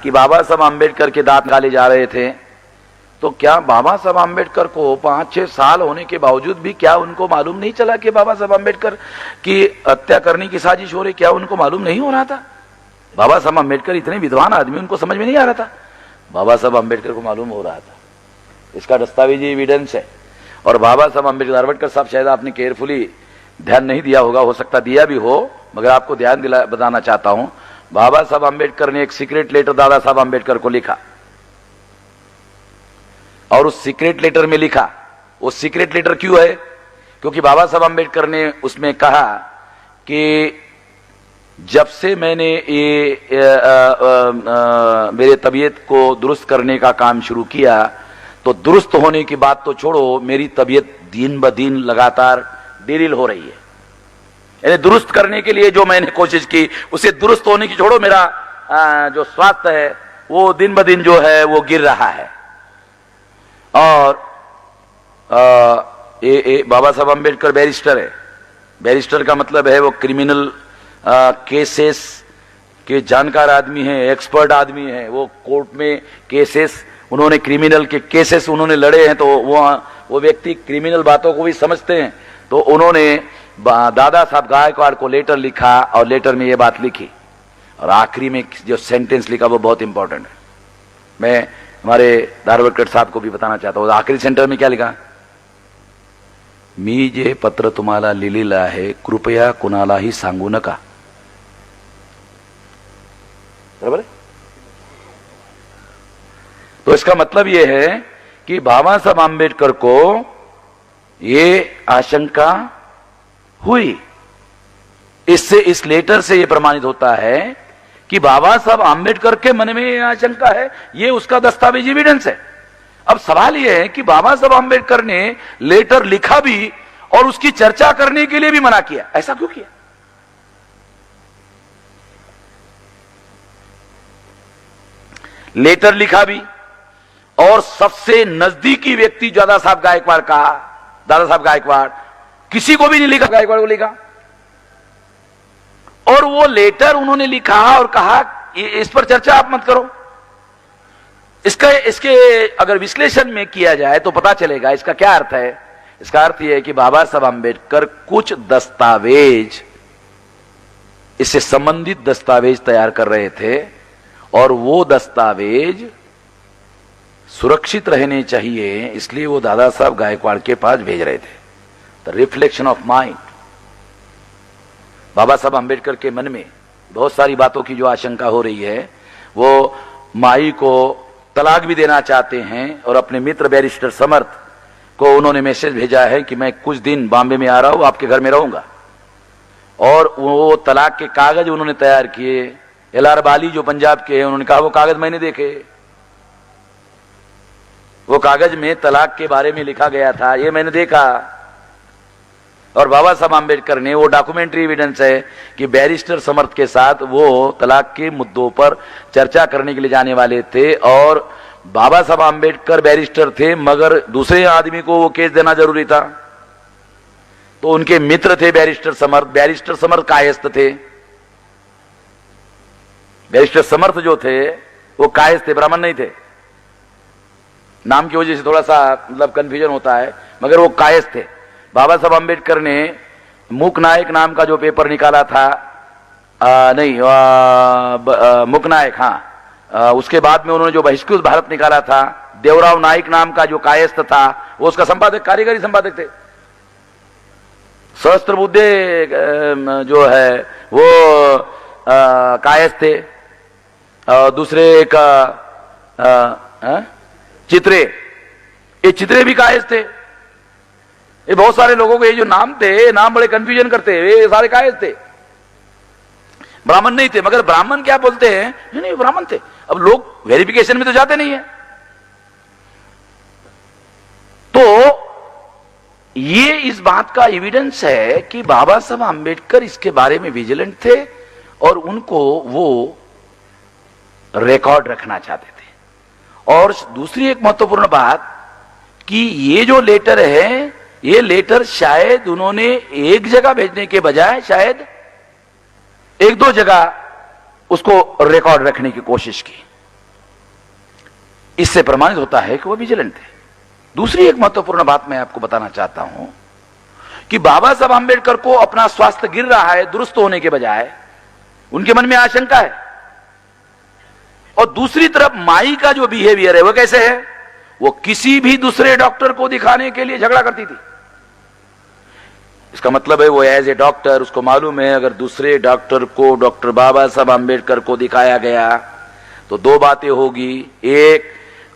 कि बाबा साहब आम्बेडकर के दांत निकाले जा रहे थे, तो क्या बाबा साहब आम्बेडकर को 5-6 साल होने के बावजूद भी क्या उनको मालूम नहीं चला कि बाबा साहब आम्बेडकर की हत्या करने की साजिश हो रही? क्या उनको मालूम नहीं हो रहा था? बाबा साहब आम्बेडकर इतने विद्वान आदमी, उनको समझ में नहीं आ रहा था? बाबा साहब आम्बेडकर को मालूम हो रहा था। इसका दस्तावेजी एविडेंस है। और बाबा साहब आम्बेडकर साहब, शायद आपने केयरफुली ध्यान नहीं दिया होगा, हो सकता दिया भी हो, मगर आपको ध्यान बताना चाहता हूं। बाबा साहब आम्बेडकर ने एक सीक्रेट लेटर दादा साहब आम्बेडकर को लिखा, और उस सीक्रेट लेटर में लिखा, वो सीक्रेट लेटर क्यों है? क्योंकि बाबा साहब आम्बेडकर ने उसमें कहा कि जब से मैंने मेरे तबीयत को दुरुस्त करने का काम शुरू किया, तो दुरुस्त होने की बात तो छोड़ो, मेरी तबीयत दिन ब दिन लगातार डिलील हो रही है। यानी दुरुस्त करने के लिए जो मैंने कोशिश की, उसे दुरुस्त होने की छोड़ो, मेरा जो स्वास्थ्य है वो दिन ब दिन जो है वो गिर रहा है। और बाबा साहब आम्बेडकर बैरिस्टर है। बैरिस्टर का मतलब है वो क्रिमिनल केसेस के जानकार आदमी है, एक्सपर्ट आदमी है। वो कोर्ट में केसेस, उन्होंने क्रिमिनल के केसेस उन्होंने लड़े हैं, तो वो व्यक्ति क्रिमिनल बातों को भी समझते हैं। तो उन्होंने दादा साहब गायकवाड़ को लेटर लिखा, और लेटर में ये बात लिखी, और आखिरी में जो सेंटेंस लिखा वो बहुत इंपॉर्टेंट है। मैं हमारे धारवाडकर साहब को भी बताना चाहता हूँ। आखिरी सेंटर में क्या लिखा? मी जे पत्र तुम्हाला लिहिलेलं आहे, कृपया कुणालाही सांगू नका। बराबर है? तो इसका मतलब यह है कि बाबा साहब आम्बेडकर को ये आशंका हुई। इससे, इस लेटर से यह प्रमाणित होता है कि बाबा साहब आम्बेडकर के मन में यह आशंका है। यह उसका दस्तावेजी एविडेंस है। अब सवाल यह है कि बाबा साहब आम्बेडकर ने लेटर लिखा भी और उसकी चर्चा करने के लिए भी मना किया। ऐसा क्यों किया? लेटर लिखा भी, और सबसे नजदीकी व्यक्ति दादा साहब गायकवाड़, किसी को भी नहीं लिखा, गायकवाड़ को लिखा। और वो लेटर उन्होंने लिखा और कहा इस पर चर्चा आप मत करो। इसके अगर विश्लेषण में किया जाए तो पता चलेगा इसका क्या अर्थ है। इसका अर्थ यह है कि बाबा साहब आम्बेडकर कुछ दस्तावेज, इससे संबंधित दस्तावेज तैयार कर रहे थे, और वो दस्तावेज सुरक्षित रहने चाहिए, इसलिए वो दादा साहब गायकवाड़ के पास भेज रहे थे। The reflection of mind. Baba Saheb Ambedkar के मन में बहुत सारी बातों की जो आशंका हो रही है, वो माई को तलाक भी देना चाहते हैं, और अपने मित्र बैरिस्टर समर्थ को उन्होंने मैसेज भेजा है कि मैं कुछ दिन बॉम्बे में आ रहा हूं, आपके घर में रहूंगा। और वो तलाक के कागज उन्होंने तैयार किए। LR बाली जो पंजाब के हैं, उन्होंने कहा वो कागज मैंने देखे, वो कागज में तलाक के बारे में लिखा गया था, ये मैंने देखा। और बाबा साहब आम्बेडकर ने, वो डॉक्यूमेंट्री एविडेंस है कि बैरिस्टर समर्थ के साथ वो तलाक के मुद्दों पर चर्चा करने के लिए जाने वाले थे। और बाबा साहब आम्बेडकर बैरिस्टर थे, मगर दूसरे आदमी को वो केस देना जरूरी था, तो उनके मित्र थे बैरिस्टर समर्थ। बैरिस्टर समर्थ कायस्थ थे। बैरिस्टर समर्थ जो थे वो कायस्थ थे, ब्राह्मण नहीं थे। नाम की वजह से थोड़ा सा मतलब कंफ्यूजन होता है, मगर वो कायस्थ थे। बाबा साहब आम्बेडकर ने मूक नायक नाम का जो पेपर निकाला था, मूक नायक, हाँ, उसके बाद में उन्होंने जो बहिष्कृत भारत निकाला था, देवराव नाइक नाम का जो कायस्थ था, वो उसका संपादक, कार्यकारी संपादक थे। सहस्त्रबुद्धे जो है वो कायस्थ थे। दूसरे एक चित्रे, ये चित्रे भी कायस्थ थे। ये बहुत सारे लोगों के ये जो नाम थे, नाम बड़े कंफ्यूजन करते हैं, ये सारे कायस्थ थे, ब्राह्मण नहीं थे। मगर ब्राह्मण क्या बोलते हैं, नहीं ब्राह्मण थे। अब लोग वेरिफिकेशन में तो जाते नहीं है। तो ये इस बात का एविडेंस है कि बाबा साहब आम्बेडकर इसके बारे में विजिलेंट थे, और उनको वो रिकॉर्ड रखना चाहते थे। और दूसरी एक महत्वपूर्ण बात कि ये जो लेटर है, ये लेटर शायद उन्होंने एक जगह भेजने के बजाय शायद 1-2 जगह उसको रिकॉर्ड रखने की कोशिश की। इससे प्रमाणित होता है कि वो विजिलेंट थे। दूसरी एक महत्वपूर्ण बात मैं आपको बताना चाहता हूं कि बाबा साहब आंबेडकर को अपना स्वास्थ्य गिर रहा है दुरुस्त होने के बजाय, उनके मन में आशंका है। और दूसरी तरफ माई का जो बिहेवियर है वो कैसे है, वो किसी भी दूसरे डॉक्टर को दिखाने के लिए झगड़ा करती थी। इसका मतलब है वो एज ए डॉक्टर, उसको मालूम है अगर दूसरे डॉक्टर को डॉक्टर बाबा साहब आंबेडकर को दिखाया गया तो दो बातें होगी। एक,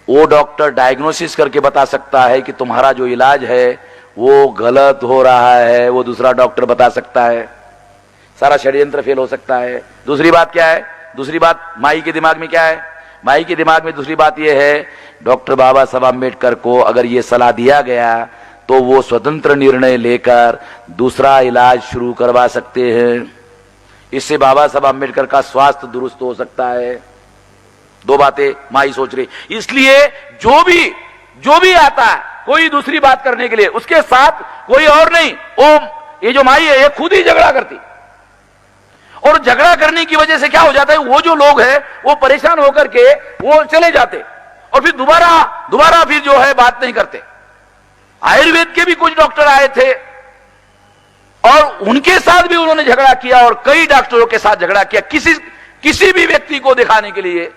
वो डॉक्टर डायग्नोसिस करके बता सकता है कि तुम्हारा जो इलाज है वो गलत हो रहा है, वो दूसरा डॉक्टर बता सकता है, सारा षड्यंत्र फेल हो सकता है। दूसरी बात क्या है, दूसरी बात माई के दिमाग में क्या है, माई के दिमाग में दूसरी बात यह है डॉक्टर बाबा साहब आंबेडकर को अगर ये सलाह दिया गया तो वो स्वतंत्र निर्णय लेकर दूसरा इलाज शुरू करवा सकते हैं, इससे बाबा साहब आंबेडकर का स्वास्थ्य दुरुस्त हो सकता है। दो बातें माई सोच रही, इसलिए जो भी आता है कोई दूसरी बात करने के लिए उसके साथ कोई और नहीं, ये जो माई है ये खुद ही झगड़ा करती। और झगड़ा करने की वजह से क्या हो जाता है, वो जो लोग हैं वो परेशान होकर के वो चले जाते और फिर दोबारा फिर जो है बात नहीं करते। आयुर्वेद के भी कुछ डॉक्टर आए थे और उनके साथ भी उन्होंने झगड़ा किया और कई डॉक्टरों के साथ झगड़ा किया। किसी भी व्यक्ति को दिखाने के लिए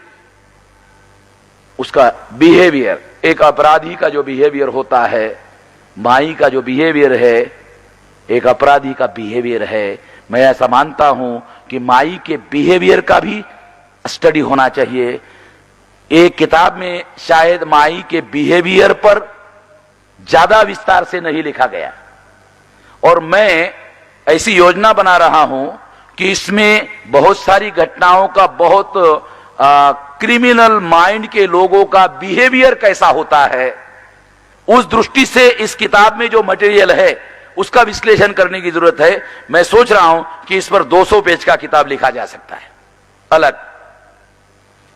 उसका बिहेवियर, एक अपराधी का जो बिहेवियर होता है, माई का जो बिहेवियर है एक अपराधी का बिहेवियर है। मैं ऐसा मानता हूं कि माई के बिहेवियर का भी स्टडी होना चाहिए। एक किताब में शायद माई के बिहेवियर पर ज्यादा विस्तार से नहीं लिखा गया और मैं ऐसी योजना बना रहा हूं कि इसमें बहुत सारी घटनाओं का, बहुत क्रिमिनल माइंड के लोगों का बिहेवियर कैसा होता है, उस दृष्टि से इस किताब में जो मटेरियल है उसका विश्लेषण करने की जरूरत है। मैं सोच रहा हूं कि इस पर 200 पेज का किताब लिखा जा सकता है अलग।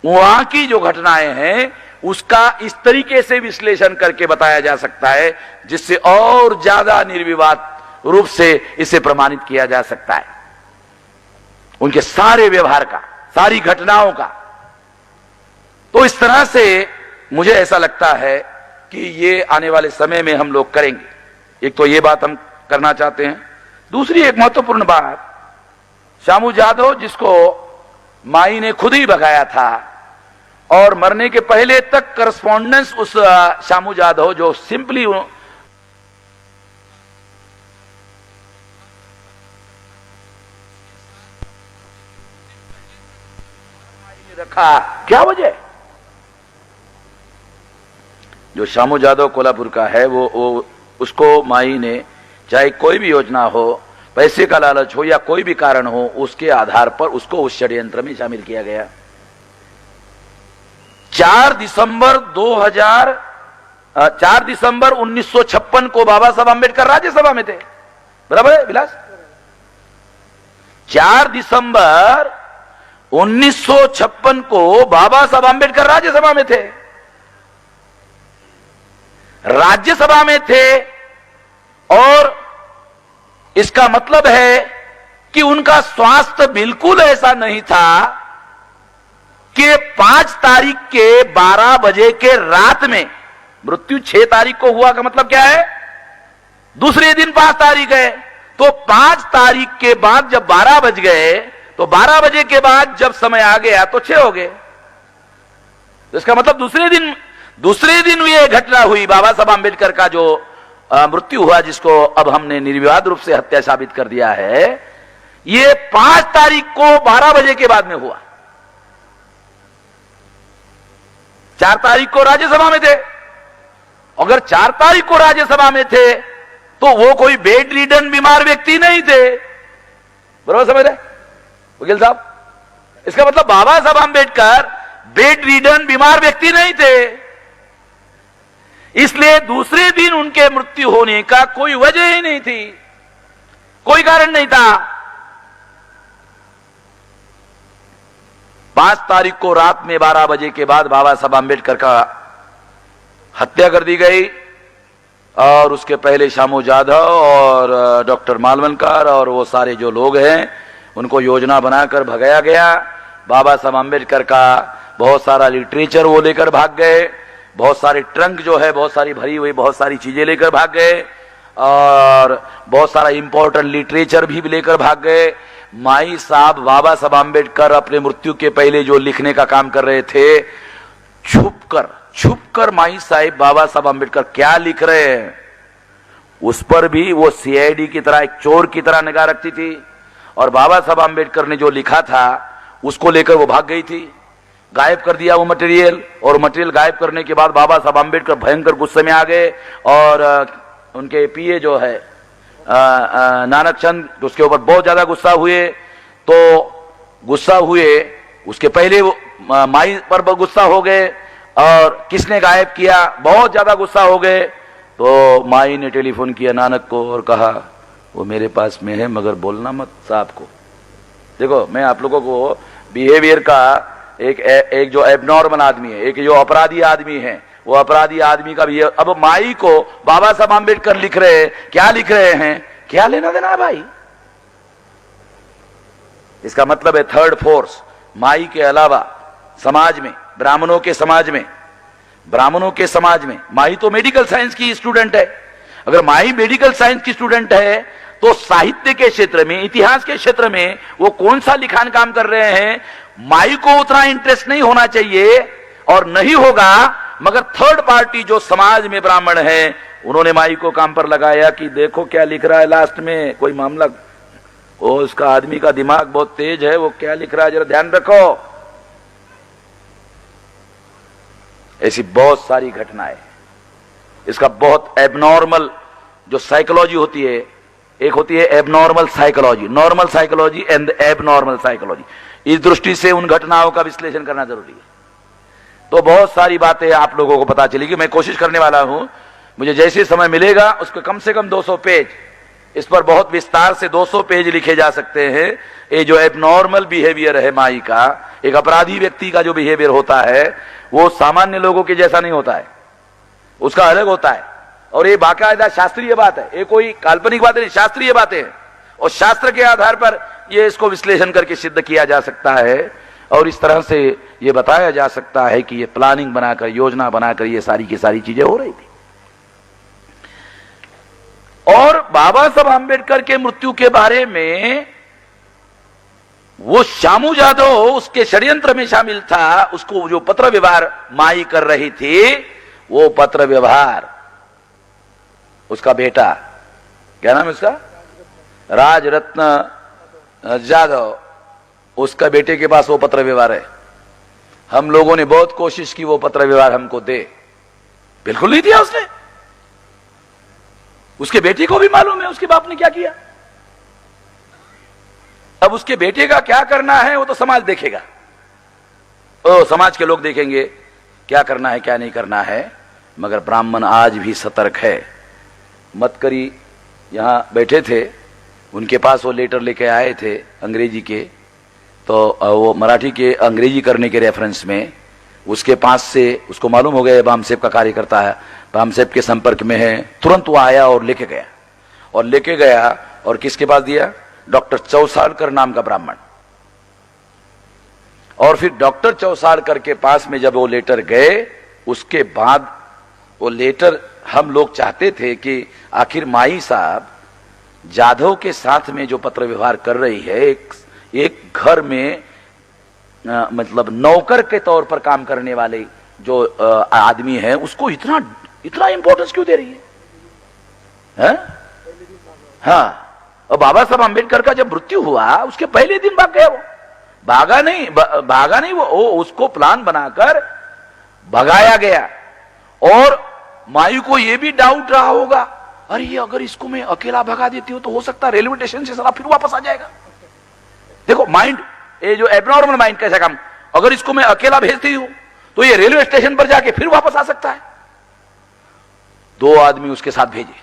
वहां की जो घटनाएं हैं उसका इस तरीके से विश्लेषण करके बताया जा सकता है जिससे और ज्यादा निर्विवाद रूप से इसे प्रमाणित किया जा सकता है, उनके सारे व्यवहार का, सारी घटनाओं का। तो इस तरह से मुझे ऐसा लगता है कि ये आने वाले समय में हम लोग करेंगे। एक तो ये बात हम करना चाहते हैं। दूसरी एक महत्वपूर्ण बात, शामू जादव जिसको माई ने खुद ही भगाया था और मरने के पहले तक करस्पॉन्डेंस उस शामू जादव जो सिंपली रखा, क्या वजह, जो शामू जादव कोल्हापुर का है वो उसको माई ने चाहे कोई भी योजना हो, पैसे का लालच हो या कोई भी कारण हो, उसके आधार पर उसको उस षड्यंत्र में शामिल किया गया। 4 दिसंबर 1956 को बाबा साहब आंबेडकर राज्यसभा में थे, बराबर है विलास? 4 दिसंबर 1956 को बाबा साहब आंबेडकर राज्यसभा में थे, राज्यसभा में थे। और इसका मतलब है कि उनका स्वास्थ्य बिल्कुल ऐसा नहीं था कि 5 तारीख के 12 बजे के रात में, मृत्यु 6 तारीख को हुआ का मतलब क्या है, दूसरे दिन 5 तारीख है, तो 5 तारीख के बाद जब 12 बज गए तो 12 बजे के बाद जब समय आ गया तो 6 हो गए। तो इसका मतलब दूसरे दिन ये घटना हुई, बाबा साहब आंबेडकर का जो मृत्यु हुआ, जिसको अब हमने निर्विवाद रूप से हत्या साबित कर दिया है, ये 5 तारीख को 12 बजे के बाद में हुआ। 4 तारीख को राज्यसभा में थे। अगर 4 तारीख को राज्यसभा में थे तो वो कोई बेड रिडन बीमार व्यक्ति नहीं थे, बराबर समझ रहे वकील साहब? इसका मतलब बाबा साहब आंबेडकर बेड रिडन बीमार व्यक्ति नहीं थे, इसलिए दूसरे दिन उनके मृत्यु होने का कोई वजह ही नहीं थी, कोई कारण नहीं था। 5 तारीख को रात में 12 बजे के बाद बाबा साहब आंबेडकर का हत्या कर दी गई और उसके पहले शामू जादव और डॉक्टर मालवणकर और वो सारे जो लोग हैं उनको योजना बनाकर भगाया गया। बाबा साहब आंबेडकर का बहुत सारा लिटरेचर वो लेकर भाग गए, बहुत सारे ट्रंक जो है बहुत सारी भरी हुई बहुत सारी चीजें लेकर भाग गए, और बहुत सारा इंपॉर्टेंट लिटरेचर भी लेकर भाग गए। माई साहब बाबा साहब आम्बेडकर अपने मृत्यु के पहले जो लिखने का काम कर रहे थे, छुपकर माई साहब बाबा साहब आम्बेडकर क्या लिख रहे हैं उस पर भी वो सीआईडी की तरह, एक चोर की तरह निगाह रखती थी। और बाबा साहब आम्बेडकर ने जो लिखा था उसको लेकर वो भाग गई थी, गायब कर दिया वो मटेरियल। और मटेरियल गायब करने के बाद बाबा साहब आम्बेडकर भयंकर गुस्से में आ गए, और उनके पीए जो है नानक चंद उसके ऊपर बहुत ज्यादा गुस्सा हुए। तो गुस्सा हुए, उसके पहले वो माई पर गुस्सा हो गए, और किसने गायब किया, बहुत ज्यादा गुस्सा हो गए। तो माई ने टेलीफोन किया नानक को और कहा वो मेरे पास में है मगर बोलना मत साहब को। देखो मैं आप लोगों को बिहेवियर का एक जो एबनॉर्मल आदमी है, एक जो अपराधी आदमी है, वो अपराधी आदमी का भी। अब माई को बाबा साहब आम्बेडकर लिख रहे हैं, क्या लिख रहे हैं, क्या लेना देना है भाई। इसका मतलब है थर्ड फोर्स माई के अलावा समाज में, ब्राह्मणों के समाज में माई तो मेडिकल साइंस की स्टूडेंट है। अगर माई मेडिकल साइंस की स्टूडेंट है तो साहित्य के क्षेत्र में, इतिहास के क्षेत्र में वो कौन सा लिखान काम कर रहे हैं। माई को उतना इंटरेस्ट नहीं होना चाहिए और नहीं होगा, मगर थर्ड पार्टी जो समाज में ब्राह्मण है उन्होंने माई को काम पर लगाया कि देखो क्या लिख रहा है, लास्ट में कोई मामला, वो उसका आदमी का दिमाग बहुत तेज है, वो क्या लिख रहा है जरा ध्यान रखो। ऐसी बहुत सारी घटनाएं, इसका बहुत एबनॉर्मल जो साइकोलॉजी होती है, एक होती है abnormal psychology, normal psychology and abnormal psychology. इस दृष्टि से उन घटनाओं का विश्लेषण करना जरूरी है। तो बहुत सारी बातें आप लोगों को पता चलेगी, मैं कोशिश करने वाला हूं, मुझे जैसे समय मिलेगा उसको कम से कम 200 पेज, इस पर बहुत विस्तार से 200 पेज लिखे जा सकते हैं। ये जो एबनॉर्मल बिहेवियर है माई का, एक अपराधी व्यक्ति का जो बिहेवियर होता है वो सामान्य लोगों के जैसा नहीं होता है, उसका अलग होता है। और ये बाकायदा शास्त्रीय बात है, ये कोई काल्पनिक बात नहीं, शास्त्रीय बातें हैं। और शास्त्र के आधार पर ये इसको विश्लेषण करके सिद्ध किया जा सकता है, और इस तरह से ये बताया जा सकता है कि ये प्लानिंग बनाकर, योजना बनाकर ये सारी की सारी चीजें हो रही थी। और बाबा साहब आम्बेडकर के मृत्यु के बारे में वो श्यामू जादव उसके षड्यंत्र में शामिल था, उसको जो पत्र व्यवहार माई कर रही थी, वो पत्र व्यवहार उसका बेटा, क्या नाम है उसका, राजरत्न जादव, उसका बेटे के पास वो पत्र व्यवहार है। हम लोगों ने बहुत कोशिश की वो पत्र व्यवहार हमको दे, बिल्कुल नहीं दिया उसने। उसके बेटे को भी मालूम है उसके बाप ने क्या किया। अब उसके बेटे का क्या करना है वो तो समाज देखेगा, ओ समाज के लोग देखेंगे क्या करना है क्या नहीं करना है। मगर ब्राह्मण आज भी सतर्क है। मतकरी यहां बैठे थे, उनके पास वो लेटर लेके आए थे अंग्रेजी के, तो वो मराठी के अंग्रेजी करने के रेफरेंस में उसके पास से उसको मालूम हो गया बामसेब का कार्यकर्ता है, बामसेब के संपर्क में है, तुरंत वो आया और लेके गया। और किसके पास दिया, डॉक्टर चौसालकर नाम का ब्राह्मण। और फिर डॉक्टर चौसालकर के पास में जब वो लेटर गए, उसके बाद वो लेटर हम लोग चाहते थे कि आखिर माई साहब जाधव के साथ में जो पत्र व्यवहार कर रही है, एक घर में मतलब नौकर के तौर पर काम करने वाले जो आदमी है, उसको इतना इंपॉर्टेंस क्यों दे रही है? हाँ, और बाबा साहब आम्बेडकर का जब मृत्यु हुआ उसके पहले दिन भाग गया। वो भागा नहीं, वो उसको प्लान बनाकर भगाया गया। और माई को यह भी डाउट रहा होगा, अरे ये अगर इसको मैं अकेला भगा देती हूं तो हो सकता है रेलवे स्टेशन से साला फिर वापस आ जाएगा। देखो माइंड, ये जो एबनॉर्मल माइंड कैसा काम, अगर इसको मैं अकेला भेजती हूं तो ये रेलवे स्टेशन पर जाके फिर वापस आ सकता है। 2 आदमी उसके साथ भेजे,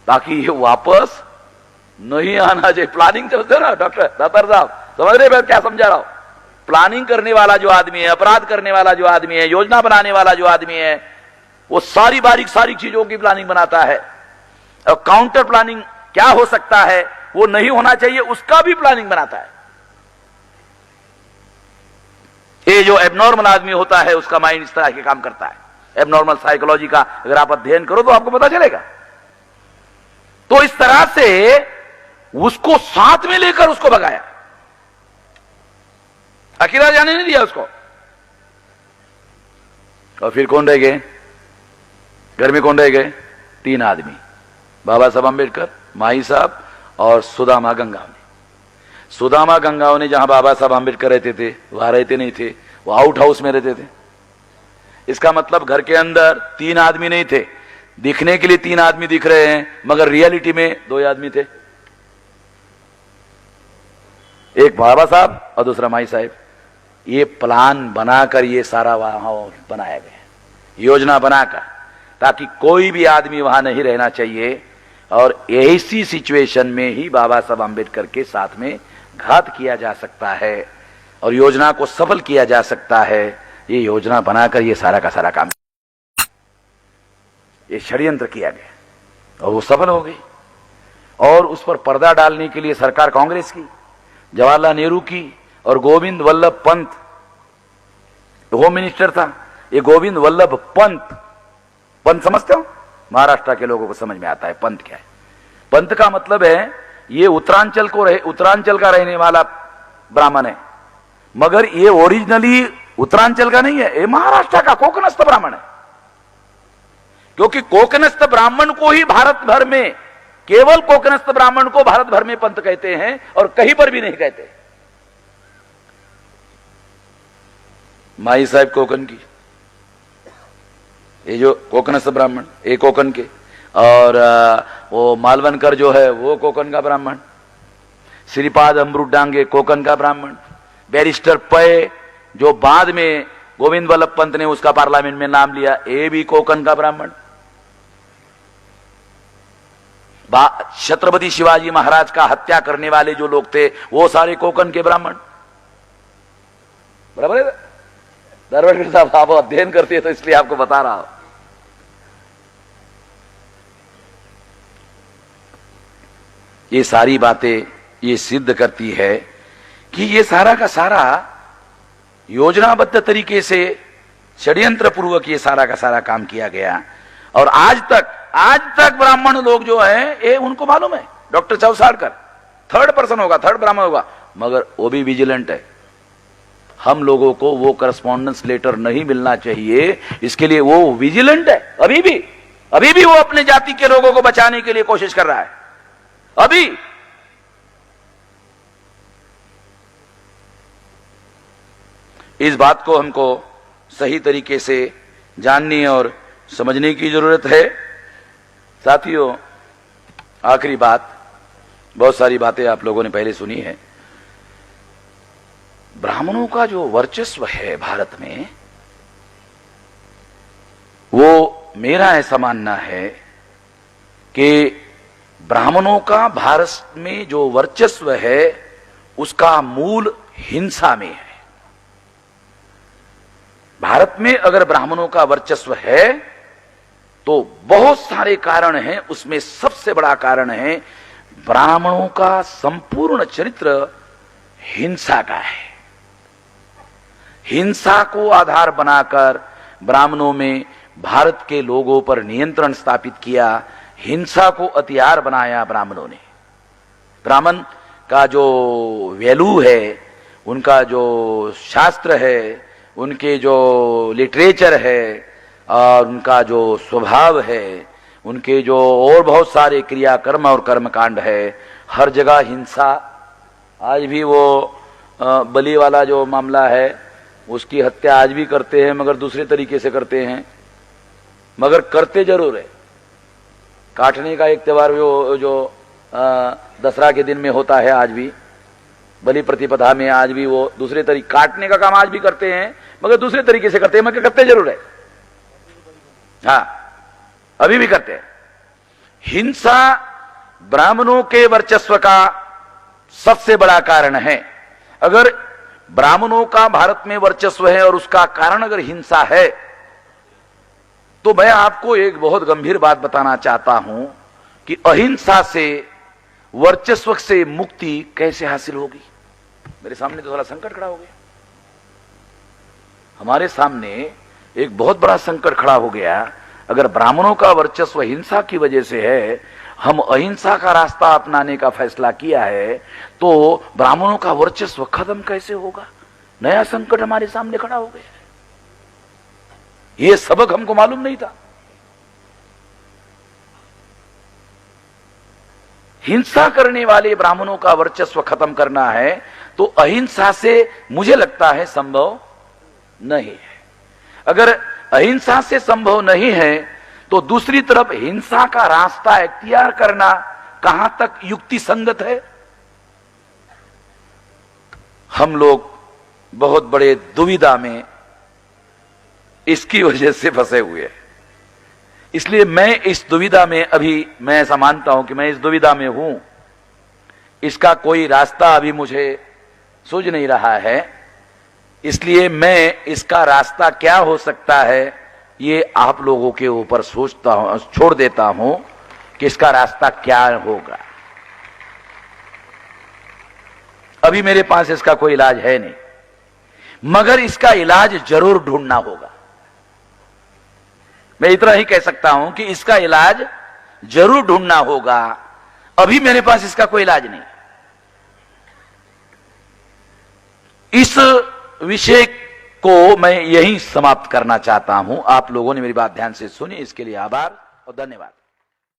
ताकि ये वापस नहीं आना चाहिए। प्लानिंग चलते ना डॉक्टर दातार साहब, समझ रहे मैं क्या समझा रहा हूं। प्लानिंग करने वाला जो आदमी है, अपराध करने वाला जो आदमी है, योजना बनाने वाला जो आदमी है, वो सारी चीजों की प्लानिंग बनाता है। और काउंटर प्लानिंग क्या हो सकता है, वो नहीं होना चाहिए, उसका भी प्लानिंग बनाता है। जो एबनॉर्मल आदमी होता है उसका माइंड इस तरह के काम करता है। एबनॉर्मल साइकोलॉजी का अगर आप अध्ययन करो तो आपको पता चलेगा। तो इस तरह से उसको साथ में लेकर उसको भगाया, अकेला जाने नहीं दिया उसको। और फिर कौन रह गए घर में? कौन रह गए? 3 आदमी, बाबा साहब अंबेडकर, माई साहब और सुदामा गंगावने। सुदामा गंगावने जहां बाबा साहब अंबेडकर रहते थे वहां रहते नहीं थे, वो आउट हाउस में रहते थे। इसका मतलब घर के अंदर 3 आदमी नहीं थे, दिखने के लिए 3 आदमी दिख रहे हैं मगर रियलिटी में 2 आदमी थे, एक बाबा साहब और दूसरा माई साहब। ये प्लान बनाकर ये सारा वहां बनाया गया, योजना बनाकर, ताकि कोई भी आदमी वहां नहीं रहना चाहिए। और ऐसी सिचुएशन में ही बाबा साहब अंबेडकर के साथ में घात किया जा सकता है और योजना को सफल किया जा सकता है। ये योजना बनाकर ये सारा का सारा काम, ये षड्यंत्र किया गया और वो सफल हो गई। और उस पर पर्दा डालने के लिए सरकार कांग्रेस की, जवाहरलाल नेहरू की और गोविंद वल्लभ पंत होम मिनिस्टर था। ये गोविंद वल्लभ पंत, पंत समझते हो? महाराष्ट्र के लोगों को समझ में आता है पंत क्या है। पंत का मतलब है ये उत्तरांचल का रहने वाला ब्राह्मण है, मगर ये ओरिजिनली उत्तरांचल का नहीं है, ये महाराष्ट्र का कोकणस्थ ब्राह्मण है। क्योंकि कोकणस्थ ब्राह्मण को ही भारत भर में, केवल कोकणस्थ ब्राह्मण को भारत भर में पंत कहते हैं और कहीं पर भी नहीं कहते। माई साहब कोकण की, ये जो कोकणस्थ ब्राह्मण ये कोकण के, और वो मालवनकर जो है वो कोकण का ब्राह्मण, श्रीपाद अमृत डांगे कोकण का ब्राह्मण, बैरिस्टर पै जो बाद में गोविंद वल्लभ पंत ने उसका पार्लियामेंट में नाम लिया, ये भी कोकण का ब्राह्मण। छत्रपति शिवाजी महाराज का हत्या करने वाले जो लोग थे वो सारे कोकण के ब्राह्मण। बराबर है? दरबार साहब आप अध्ययन करते हैं तो इसलिए आपको बता रहा हूं। ये सारी बातें ये सिद्ध करती है कि ये सारा का सारा योजनाबद्ध तरीके से षड्यंत्र पूर्वक ये सारा का सारा काम किया गया। और आज तक ब्राह्मण लोग जो हैं ये उनको मालूम है। डॉक्टर चौसाड़कर थर्ड पर्सन होगा, थर्ड ब्राह्मण होगा, मगर वो भी विजिलेंट है। हम लोगों को वो करस्पॉन्डेंस लेटर नहीं मिलना चाहिए, इसके लिए वो विजिलेंट है। अभी भी वो अपने जाति के लोगों को बचाने के लिए कोशिश कर रहा है। अभी इस बात को हमको सही तरीके से जानने और समझने की जरूरत है। साथियों, आखिरी बात, बहुत सारी बातें आप लोगों ने पहले सुनी है। ब्राह्मणों का जो वर्चस्व है भारत में, वो मेरा ऐसा मानना है कि ब्राह्मणों का भारत में जो वर्चस्व है उसका मूल हिंसा में है। भारत में अगर ब्राह्मणों का वर्चस्व है तो बहुत सारे कारण हैं, उसमें सबसे बड़ा कारण है ब्राह्मणों का संपूर्ण चरित्र हिंसा का है। हिंसा को आधार बनाकर ब्राह्मणों में भारत के लोगों पर नियंत्रण स्थापित किया, हिंसा को हथियार बनाया ब्राह्मणों ने। ब्राह्मण का जो वैल्यू है, उनका जो शास्त्र है, उनके जो लिटरेचर है और उनका जो स्वभाव है, उनके जो और बहुत सारे क्रियाकर्म और कर्मकांड है, हर जगह हिंसा। आज भी वो बलि वाला जो मामला है उसकी हत्या आज भी करते हैं, मगर दूसरे तरीके से करते हैं, मगर करते जरूर है। काटने का एक त्योहार जो दसरा के दिन में होता है, आज भी बलि प्रतिपदा में आज भी वो दूसरे तरीके, काटने का काम आज भी करते हैं मगर दूसरे तरीके से करते हैं, मगर करते जरूर है। हाँ, अभी भी करते हैं। हिंसा ब्राह्मणों के वर्चस्व का सबसे बड़ा कारण है। अगर ब्राह्मणों का भारत में वर्चस्व है और उसका कारण अगर हिंसा है, तो मैं आपको एक बहुत गंभीर बात बताना चाहता हूं कि अहिंसा से, वर्चस्व से मुक्ति कैसे हासिल होगी। मेरे सामने तो थोड़ा संकट खड़ा हो गया। हमारे सामने एक बहुत बड़ा संकट खड़ा हो गया। अगर ब्राह्मणों का वर्चस्व हिंसा की वजह से है, हम अहिंसा का रास्ता अपनाने का फैसला किया है, तो ब्राह्मणों का वर्चस्व खत्म कैसे होगा? नया संकट हमारे सामने खड़ा हो गया। यह सबक हमको मालूम नहीं था। हिंसा करने वाले ब्राह्मणों का वर्चस्व खत्म करना है तो अहिंसा से मुझे लगता है संभव नहीं है। अगर अहिंसा से संभव नहीं है तो दूसरी तरफ हिंसा का रास्ता इख्तियार करना कहां तक युक्ति संगत है? हम लोग बहुत बड़े दुविधा में इसकी वजह से फंसे हुए हैं। इसलिए मैं इस दुविधा में मैं ऐसा मानता हूं कि मैं इस दुविधा में हूं। इसका कोई रास्ता अभी मुझे सूझ नहीं रहा है। इसलिए मैं इसका रास्ता क्या हो सकता है ये आप लोगों के ऊपर सोचता हूं, छोड़ देता हूं कि इसका रास्ता क्या होगा। अभी मेरे पास इसका कोई इलाज है नहीं, मगर इसका इलाज जरूर ढूंढना होगा। मैं इतना ही कह सकता हूं कि इसका इलाज जरूर ढूंढना होगा। अभी मेरे पास इसका कोई इलाज नहीं। इस विषय को मैं यहीं समाप्त करना चाहता हूं। आप लोगों ने मेरी बात ध्यान से सुनी, इसके लिए आभार और धन्यवाद।